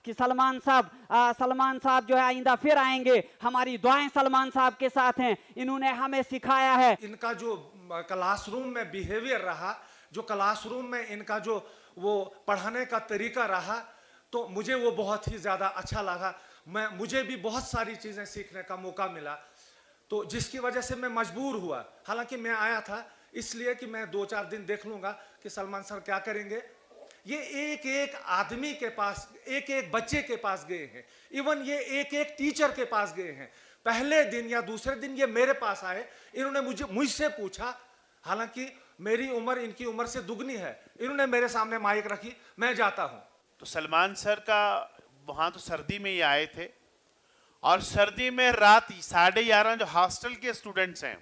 कि सलमान साहब जो है आइंदा फिर आएंगे। हमारी दुआएं सलमान साहब के साथ हैं। इन्होंने हमें सिखाया है। इनका जो क्लासरूम में बिहेवियर रहा, जो क्लासरूम में इनका जो वो पढ़ाने का तरीका रहा, तो मुझे वो बहुत ही ज़्यादा अच्छा लगा। मुझे भी बहुत सारी चीज़ें सीखने का मौका मिला, तो जिसकी वजह से मैं मजबूर हुआ। हालांकि मैं आया था इसलिए कि मैं 2-4 दिन देख लूँगा कि सलमान सर क्या करेंगे। ये एक एक आदमी के पास, एक एक बच्चे के पास गए हैं, इवन ये एक एक टीचर के पास गए हैं। पहले दिन या दूसरे दिन ये मेरे पास आए, इन्होंने मुझसे पूछा, हालांकि मेरी उम्र इनकी उम्र से दुगनी है। इन्होंने मेरे सामने माइक रखी, मैं जाता हूं। तो सलमान सर का वहाँ तो सर्दी में ही आए थे, और सर्दी में रात 11:30 जो हॉस्टल के स्टूडेंट्स हैं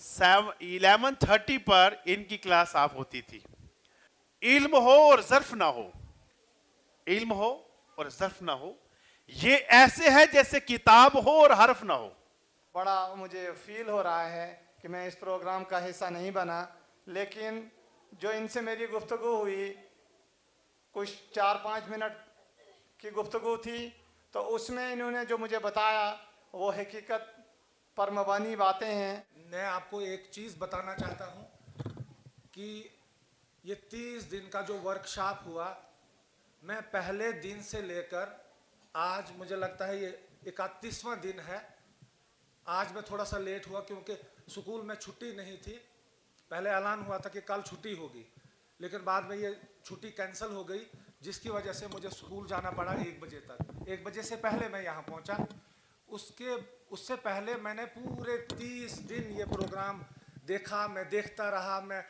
11:30 पर इनकी क्लास ऑफ होती थी। इल्म हो और ज़र्फ ना हो, इल्म हो और ज़र्फ ना हो, ये ऐसे है जैसे किताब हो और हर्फ ना हो। बड़ा मुझे फील हो रहा है कि मैं इस प्रोग्राम का हिस्सा नहीं बना, लेकिन जो इनसे मेरी गुफ्तगू हुई, कुछ 4-5 मिनट की गुफ्तगू थी, तो उसमें इन्होंने जो मुझे बताया वो हकीकत पर मबनी बातें हैं। मैं आपको एक चीज़ बताना चाहता हूं कि ये 30 दिन का जो वर्कशॉप हुआ, मैं पहले दिन से लेकर आज मुझे लगता है ये 31वां दिन है। आज मैं थोड़ा सा लेट हुआ क्योंकि स्कूल में छुट्टी नहीं थी। पहले ऐलान हुआ था कि कल छुट्टी होगी, लेकिन बाद में ये छुट्टी कैंसिल हो गई, जिसकी वजह से मुझे स्कूल जाना पड़ा 1 बजे तक। 1 बजे से पहले मैं यहाँ पहुँचा। उससे पहले मैंने पूरे 30 दिन ये प्रोग्राम देखा, मैं देखता रहा। मैं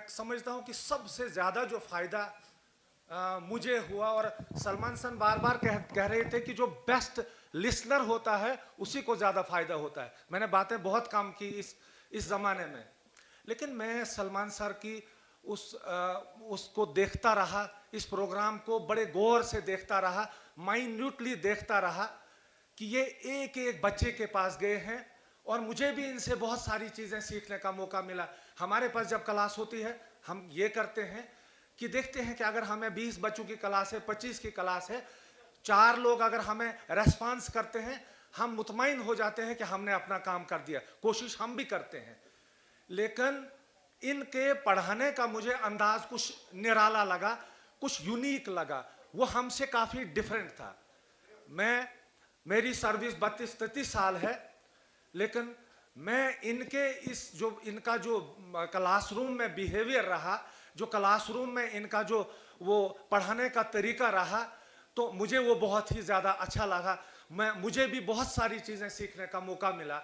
समझता हूँ कि सबसे ज़्यादा जो फ़ायदा मुझे हुआ, और सलमान सर बार बार कह रहे थे कि जो बेस्ट लिसनर होता है उसी को ज़्यादा फ़ायदा होता है। मैंने बातें बहुत काम की इस ज़माने में, लेकिन मैं सलमान सर की उसको देखता रहा, इस प्रोग्राम को बड़े गौर से देखता रहा, माइन्यूटली देखता रहा कि ये एक एक बच्चे के पास गए हैं, और मुझे भी इनसे बहुत सारी चीज़ें सीखने का मौका मिला। हमारे पास जब क्लास होती है हम ये करते हैं कि देखते हैं कि अगर हमें 20 बच्चों की क्लास है, 25 की क्लास है, 4 लोग अगर हमें रेस्पॉन्स करते हैं, हम मुतमईन हो जाते हैं कि हमने अपना काम कर दिया। कोशिश हम भी करते हैं, लेकिन इनके पढ़ाने का मुझे अंदाज कुछ निराला लगा, कुछ यूनिक लगा। वो हमसे काफ़ी डिफरेंट था। मेरी सर्विस 32-33 साल है, लेकिन मैं इनका जो क्लासरूम में बिहेवियर रहा, जो क्लासरूम में इनका जो वो पढ़ाने का तरीका रहा, तो मुझे वो बहुत ही ज़्यादा अच्छा लगा। मुझे भी बहुत सारी चीज़ें सीखने का मौका मिला,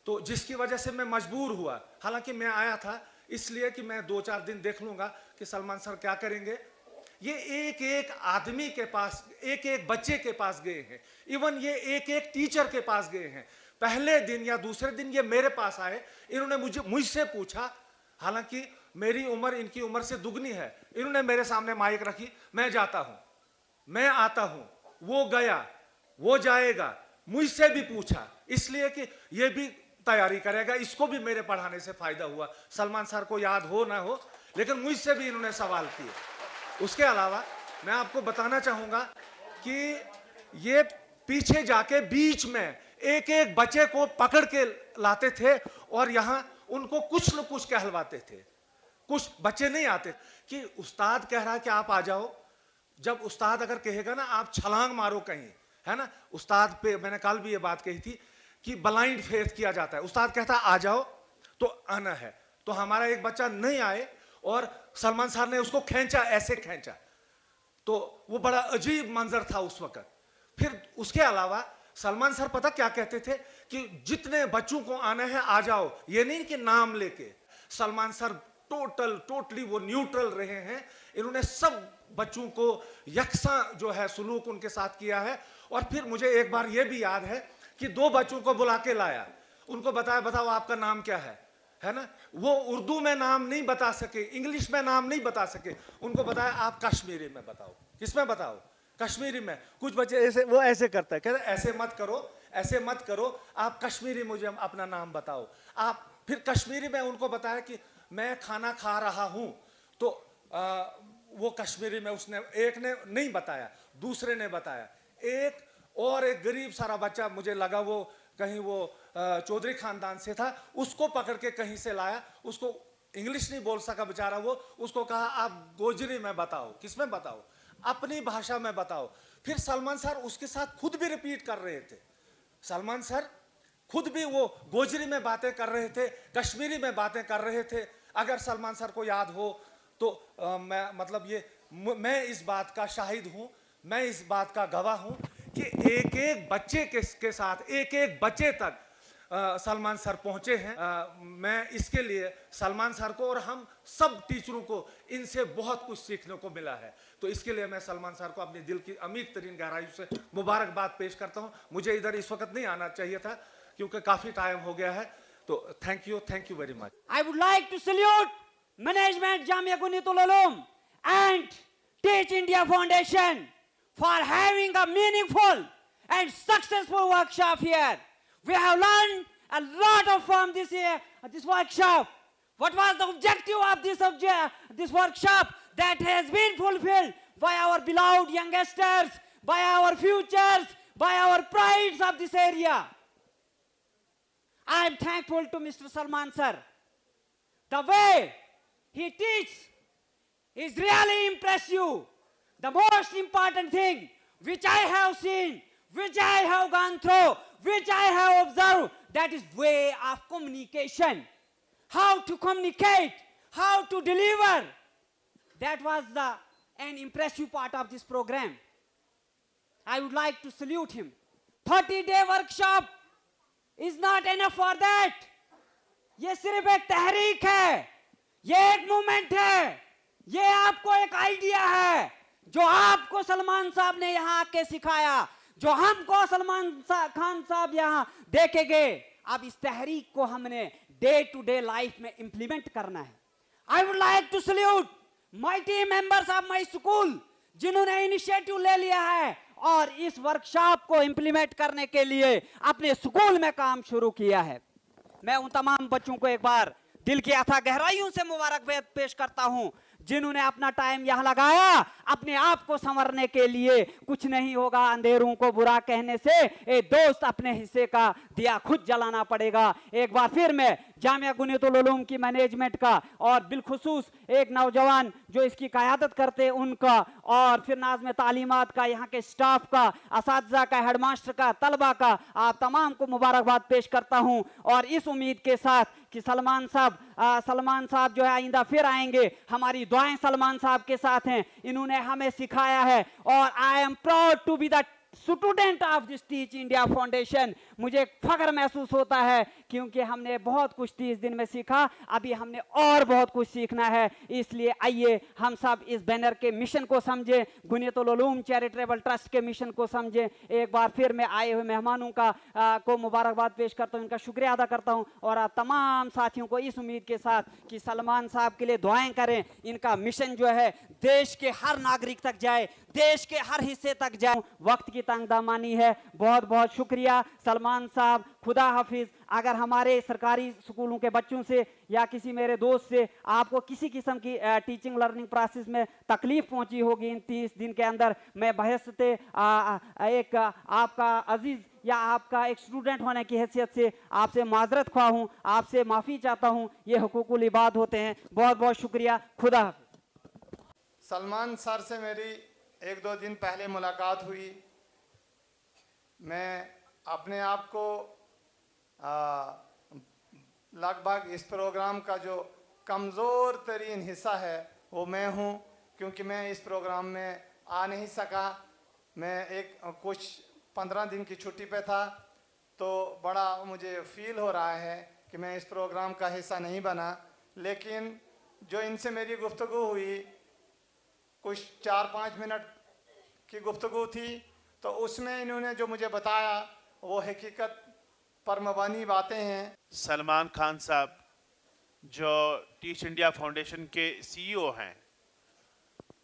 तो जिसकी वजह से मैं मजबूर हुआ। हालांकि मैं आया था इसलिए कि मैं 2-4 दिन देख लूँगा कि सलमान सर क्या करेंगे। ये एक एक आदमी के पास, एक एक बच्चे के पास गए हैं, इवन ये एक एक टीचर के पास गए हैं। पहले दिन या दूसरे दिन ये मेरे पास आए, इन्होंने मुझसे पूछा, हालांकि मेरी उम्र इनकी उम्र से दुगनी है। इन्होंने मेरे सामने माइक रखी, मैं जाता हूं, मैं आता हूं, वो गया, वो जाएगा। मुझसे भी पूछा इसलिए कि ये भी तैयारी करेगा, इसको भी मेरे पढ़ाने से फायदा हुआ। सलमान सर को याद हो ना हो, लेकिन मुझसे भी इन्होंने सवाल किए। उसके अलावा मैं आपको बताना चाहूंगा कि ये पीछे जाके बीच में एक एक बच्चे को पकड़ के लाते थे, और यहां उनको कुछ न कुछ कहलवाते थे। कुछ बच्चे नहीं आते कि उस्ताद कह रहा है कि आप आ जाओ। जब उस्ताद अगर कहेगा ना आप छलांग मारो कहीं, है ना, उस्ताद पे मैंने कल भी ये बात कही थी कि ब्लाइंड फेथ किया जाता है। उस्ताद कहता आ जाओ तो आना है, तो हमारा एक बच्चा नहीं आए और सलमान सर ने उसको खींचा, ऐसे खींचा, तो वो बड़ा अजीब मंजर था उस वक्त। फिर उसके अलावा सलमान सर पता क्या कहते थे कि जितने बच्चों को आना है आ जाओ, ये नहीं कि नाम लेके। सलमान सर टोटली वो न्यूट्रल रहे हैं। इन्होंने सब बच्चों को यकसा जो है सुलूक उनके साथ किया है। और फिर मुझे एक बार ये भी याद है कि 2 बच्चों को बुला के लाया, उनको बताया बताओ आपका नाम क्या है ना। वो उर्दू में नाम नहीं बता सके, इंग्लिश में नाम नहीं बता सके, उनको बताया आप कश्मीरी में बताओ। किसमें बताओ? कश्मीरी में। कुछ बच्चे ऐसे करते हैं, कहते ऐसे मत करो, ऐसे मत करो, आप कश्मीरी मुझे अपना नाम बताओ। आप फिर कश्मीरी में उनको बताया कि मैं खाना खा रहा हूं, तो वो कश्मीरी में उसने, एक ने नहीं बताया, दूसरे ने बताया, एक गरीब सारा बच्चा, मुझे लगा वो कहीं वो चौधरी खानदान से था, उसको पकड़ के कहीं से लाया, उसको इंग्लिश नहीं बोल सका बेचारा वो, उसको कहा आप गोजरी में बताओ। किस में बताओ? अपनी भाषा में बताओ। फिर सलमान सर उसके साथ खुद भी रिपीट कर रहे थे, सलमान सर खुद भी वो गोजरी में बातें कर रहे थे, कश्मीरी में बातें कर रहे थे। अगर सलमान सर को याद हो तो मैं इस बात का शाहिद हूं, मैं इस बात का गवाह हूं कि एक एक बच्चे के साथ, एक एक बच्चे तक सलमान सर पहुंचे हैं। मैं इसके लिए सलमान सर को और हम सब टीचरों को इनसे बहुत कुछ सीखने को मिला है। तो इसके लिए मैं सलमान सर को अपने दिल की अमीर तरीन गहराइयों से मुबारकबाद पेश करता हूं। मुझे इधर इस वक्त नहीं आना चाहिए था क्योंकि काफी टाइम हो गया है। तो thank you very much. I would like to salute management Jamia Gunitul Ulum and Teach India Foundation for having a meaningful and successful workshop here. We have learned a lot from this workshop. What was the objective of this workshop that has been fulfilled by our beloved youngsters, by our futures, by our prides of this area? I am thankful to Mr. Salman sir. The way he teaches is really impressive. The most important thing which I have seen, which I have gone through, which I have observed, that is way of communication. How to communicate, how to deliver. That was an impressive part of this program. I would like to salute him. 30-day workshop is not enough for that. ये सिर्फ एक तहरीक है, ये एक movement है, ये आपको एक आइडिया है जो आपको सलमान साहब ने यहाँ आके सिखाया, जो हमको सलमान खान साहब यहाँ देके गए। अब इस तहरीक को हमने डे टू डे लाइफ में इंप्लीमेंट करना है। I would like to salute my team members of my school जिन्होंने इनिशिएटिव ले लिया है और इस वर्कशॉप को इंप्लीमेंट करने के लिए अपने स्कूल में काम शुरू किया है। मैं उन तमाम बच्चों को एक बार दिल की अथाह गहराइयों से मुबारकबाद पेश करता हूं जिन्होंने अपना टाइम यहां लगाया अपने आप को संवरने के लिए। कुछ नहीं होगा अंधेरों को बुरा कहने से, ए दोस्त अपने हिस्से का दिया खुद जलाना पड़ेगा। एक बार फिर मैं जामिया गुनियतुल उलूम की मैनेजमेंट का और बिलखुसूस एक नौजवान जो इसकी क़यादत करते उनका और फिर नाज़्म तालीमात का, यहाँ के स्टाफ का, असातिज़ा का, हेडमास्टर का, तलबा का, आप तमाम को मुबारकबाद पेश करता हूँ और इस उम्मीद के साथ कि सलमान साहब जो है आइंदा फिर आएंगे। हमारी दुआएं सलमान साहब के साथ हैं, इन्होंने हमें सिखाया है और I am proud to be the student of this Teach India Foundation. मुझे फख्र महसूस होता है क्योंकि हमने बहुत कुछ 30 दिन में सीखा, अभी हमने और बहुत कुछ सीखना है। इसलिए आइए हम सब इस बैनर के मिशन को समझें, गुनियतुल उलूम चैरिटेबल ट्रस्ट के मिशन को समझें। एक बार फिर मैं आए हुए मेहमानों को मुबारकबाद पेश करता हूँ, इनका शुक्रिया अदा करता हूँ और आप तमाम साथियों को इस उम्मीद के साथ कि सलमान साहब के लिए दुआएं करें, इनका मिशन जो है देश के हर नागरिक तक जाए, देश के हर हिस्से तक जाए। वक्त की तंगदामानी है, बहुत बहुत शुक्रिया सलमान साहब, खुदा हाफिज। अगर हमारे सरकारी स्कूलों के बच्चों से या किसी मेरे दोस्त से आपको किसी किस्म की टीचिंग लर्निंग प्रोसेस में तकलीफ पहुंची होगी इन 30 दिन के अंदर, मैं बहसते एक आपका अजीज या आपका एक स्टूडेंट होने की हैसियत से आपसे माजरत ख्वाह हूँ, आपसे माफ़ी चाहता हूँ। ये हुकूकुल इबाद होते हैं। बहुत बहुत शुक्रिया, खुदा हाफिज। सलमान सर से मेरी 1-2 दिन पहले मुलाकात हुई। मैं अपने आप को लगभग इस प्रोग्राम का जो कमज़ोर तरीन हिस्सा है वो मैं हूँ, क्योंकि मैं इस प्रोग्राम में आ नहीं सका। मैं कुछ 15 दिन की छुट्टी पे था, तो बड़ा मुझे फ़ील हो रहा है कि मैं इस प्रोग्राम का हिस्सा नहीं बना। लेकिन जो इनसे मेरी गुफ्तगू हुई, कुछ 4-5 मिनट की गुफ्तगू थी, तो उसमें इन्होंने जो मुझे बताया वो हकीकत पर मबानी बातें हैं। सलमान खान साहब जो टीच इंडिया फाउंडेशन के CEO हैं,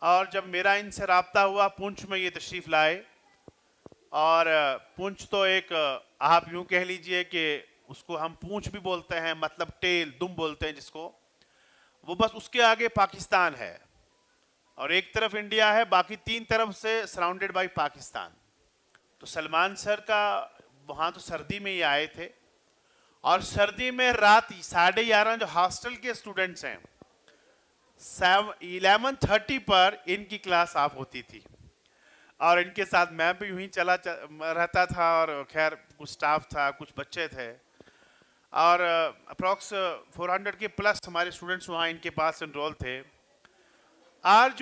और जब मेरा इनसे रब्ता हुआ, पुंछ में ये तशरीफ़ लाए और पुंछ तो एक आप यूँ कह लीजिए कि उसको हम पूंछ भी बोलते हैं, मतलब टेल, दुम बोलते हैं जिसको, वो बस उसके आगे पाकिस्तान है। और एक तरफ इंडिया है, बाकी 3 तरफ से सराउंडेड बाय पाकिस्तान। तो सलमान सर का वहाँ तो सर्दी में ही आए थे, और सर्दी में रात 11:30 जो हॉस्टल के स्टूडेंट्स हैं 11:30 पर इनकी क्लास ऑफ होती थी, और इनके साथ मैं भी यूं ही रहता था, और खैर कुछ स्टाफ था, कुछ बच्चे थे, और अप्रॉक्स 400 के प्लस हमारे स्टूडेंट्स वहाँ इनके पास इनरोल थे। और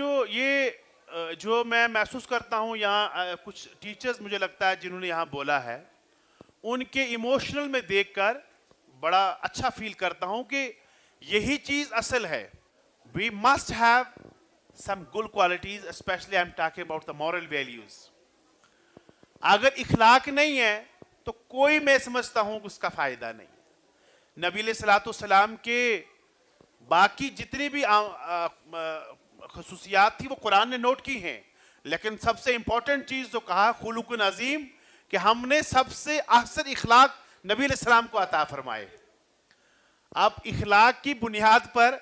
जो मैं महसूस करता हूँ यहाँ कुछ टीचर्स मुझे लगता है जिन्होंने यहाँ बोला है, उनके इमोशनल में देखकर बड़ा अच्छा फील करता हूँ कि यही चीज़ असल है। We must have some good qualities, especially I'm talking about the moral values. अगर इखलाक नहीं है तो कोई, मैं समझता हूं कि उसका फायदा नहीं। नबी अलैहिस्सलाम के बाकी जितनी भी खसूसियात थी वो कुरान ने नोट की हैं, लेकिन सबसे इंपॉर्टेंट चीज जो कहा खुलुकुन अजीम, कि हमने सबसे अहसन इखलाक नबी अलैहिस्सलाम को अता फरमाए। अब इखलाक की बुनियाद पर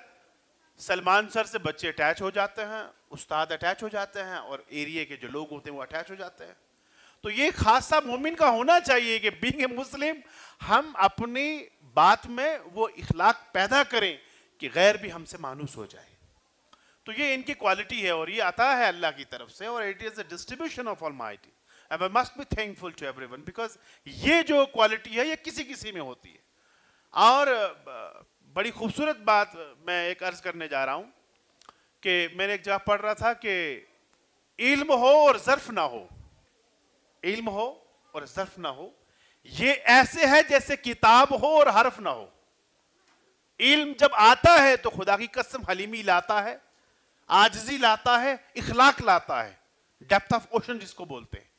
सलमान सर से बच्चे अटैच हो जाते हैं, उस्ताद अटैच हो जाते हैं, और एरिया के जो लोग होते हैं वो अटैच हो जाते हैं। तो ये खासा मोमिन का होना चाहिए कि बीइंग ए मुस्लिम हम अपनी बात में वो इखलाक पैदा करें कि गैर भी हमसे मानूस हो जाए। तो ये इनकी क्वालिटी है, और ये आता है अल्लाह की तरफ से, और it is a distribution of Almighty, and we must be thankful to everyone, because ये जो क्वालिटी है ये किसी किसी में होती है। और बड़ी खूबसूरत बात मैं एक अर्ज करने जा रहा हूँ कि मैंने एक जगह पढ़ रहा था कि इल्म हो और ज़र्फ ना हो, इल्म हो और ज़र्फ ना हो, ये ऐसे है जैसे किताब हो और हर्फ ना हो। इल्म जब आता है तो खुदा की कसम हलीमी लाता है, आजिज़ी लाता है, इखलाक लाता है, डेप्थ ऑफ ओशन जिसको बोलते हैं,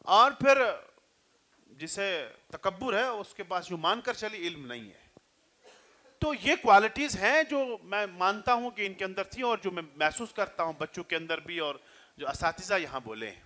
और फिर जिसे तकब्बुर है उसके पास जो मानकर चली इल्म नहीं है। तो ये क्वालिटीज़ हैं जो मैं मानता हूं कि इनके अंदर थी, और जो मैं महसूस करता हूं बच्चों के अंदर भी, और जो असातिज़ा यहाँ बोले हैं।